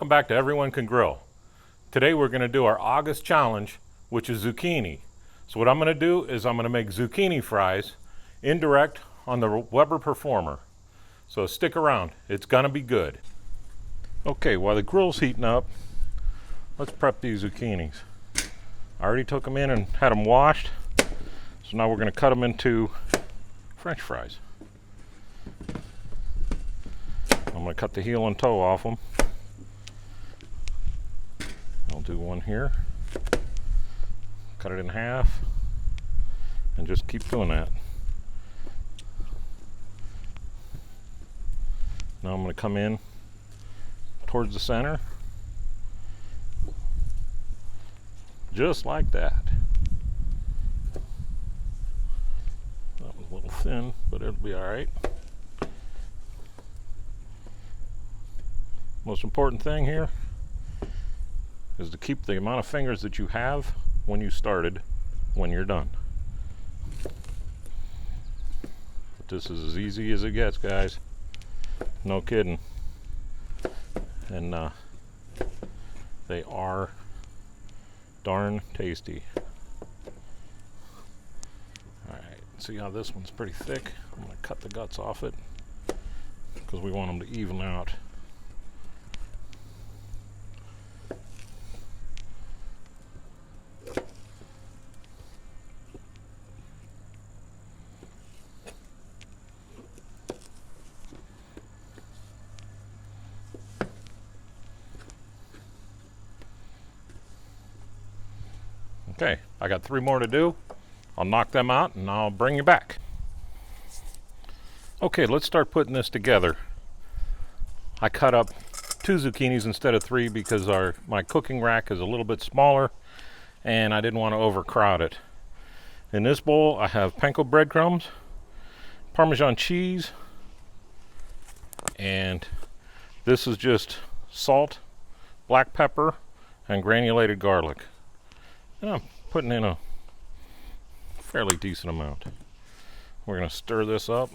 Welcome back to Everyone Can Grill. Today we're going to do our August challenge, which is zucchini. So what I'm going to do is I'm going to make zucchini fries, indirect, on the Weber Performer. So stick around, it's going to be good. Okay, while the grill's heating up, let's prep these zucchinis. I already took them in and had them washed, so now we're going to cut them into French fries. I'm going to cut the heel and toe off them. I'll do one here, cut it in half, and just keep doing that. Now I'm going to come in towards the center, just like that. That was a little thin, but it'll be all right. Most important thing here is to keep the amount of fingers that you have when you started when you're done. But this is as easy as it gets, guys. No kidding. And they are darn tasty. Alright, see how this one's pretty thick? I'm going to cut the guts off it because we want them to even out. Okay, I got 3 more to do. I'll knock them out and I'll bring you back. Okay, let's start putting this together. I cut up 2 zucchinis instead of 3 because my cooking rack is a little bit smaller and I didn't want to overcrowd it. In this bowl I have Panko breadcrumbs, Parmesan cheese, and this is just salt, black pepper, and granulated garlic. And I'm putting in a fairly decent amount. We're going to stir this up.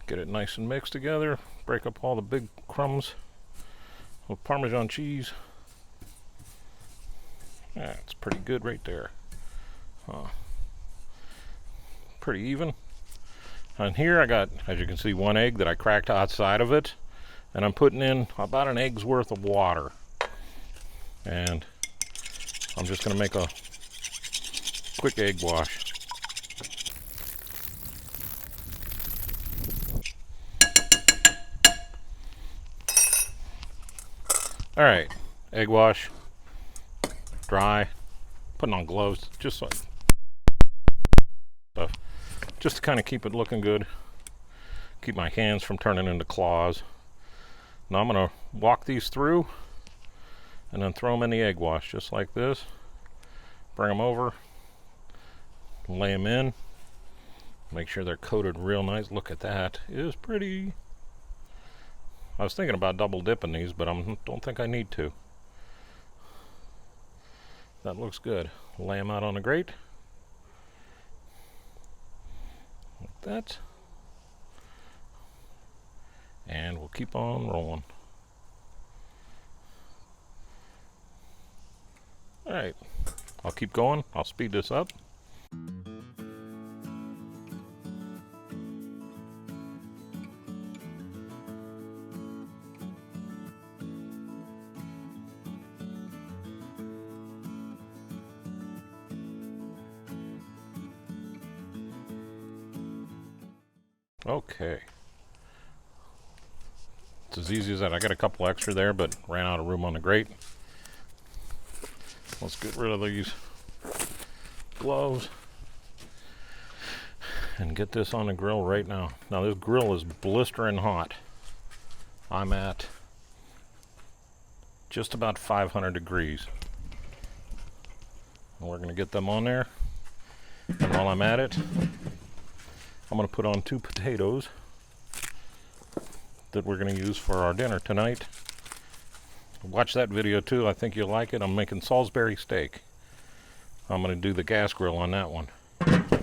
Get it nice and mixed together. Break up all the big crumbs with Parmesan cheese. That's pretty good right there. Pretty even. And here I got, as you can see, 1 egg that I cracked outside of it. And I'm putting in about an egg's worth of water. And I'm just going to make a quick egg wash. Alright, egg wash, dry, putting on gloves, just so stuff, just to kind of keep it looking good, keep my hands from turning into claws. Now I'm going to walk these through and then throw them in the egg wash just like this. Bring them over, lay them in, make sure they're coated real nice. Look at that, it is pretty. I was thinking about double dipping these, but I don't think I need to. That looks good. Lay them out on the grate like that, and we'll keep on rolling. Alright, I'll keep going. I'll speed this up. Okay. It's as easy as that. I got a couple extra there, but ran out of room on the grate. Let's get rid of these gloves and get this on the grill right now. Now this grill is blistering hot. I'm at just about 500 degrees. And we're going to get them on there. And while I'm at it, I'm going to put on 2 potatoes that we're going to use for our dinner tonight. Watch that video too. I think you'll like it. I'm making Salisbury steak. I'm going to do the gas grill on that one. All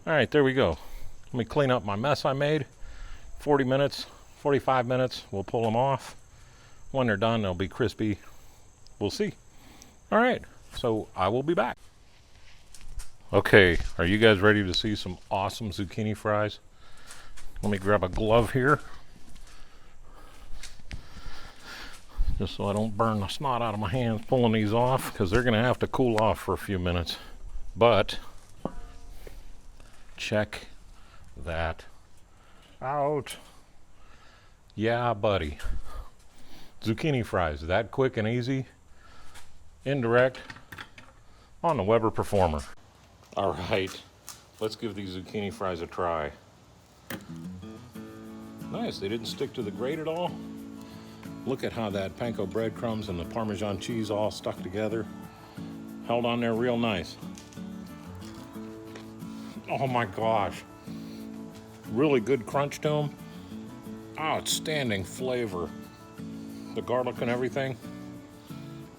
right, there we go. Let me clean up my mess I made. 40 minutes, 45 minutes, we'll pull them off. When they're done, they'll be crispy. We'll see. All right, so I will be back. Okay, are you guys ready to see some awesome zucchini fries? Let me grab a glove here, just so I don't burn the snot out of my hands pulling these off, because they're gonna have to cool off for a few minutes. But check that out. Yeah, buddy. Zucchini fries, that quick and easy, indirect, on the Weber Performer. All right, let's give these zucchini fries a try. Nice, they didn't stick to the grate at all. Look at how that Panko breadcrumbs and the Parmesan cheese all stuck together. Held on there real nice. Oh my gosh. Really good crunch to them. Outstanding flavor. The garlic and everything.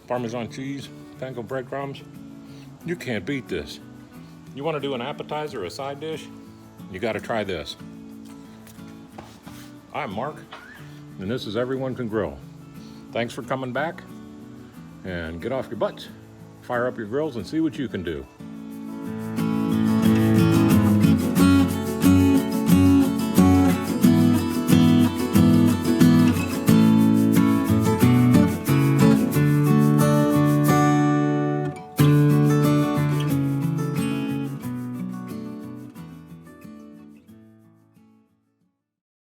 Parmesan cheese, Panko breadcrumbs. You can't beat this. You want to do an appetizer or a side dish? You got to try this. I'm Mark, and this is Everyone Can Grill. Thanks for coming back, and get off your butts, fire up your grills, and see what you can do.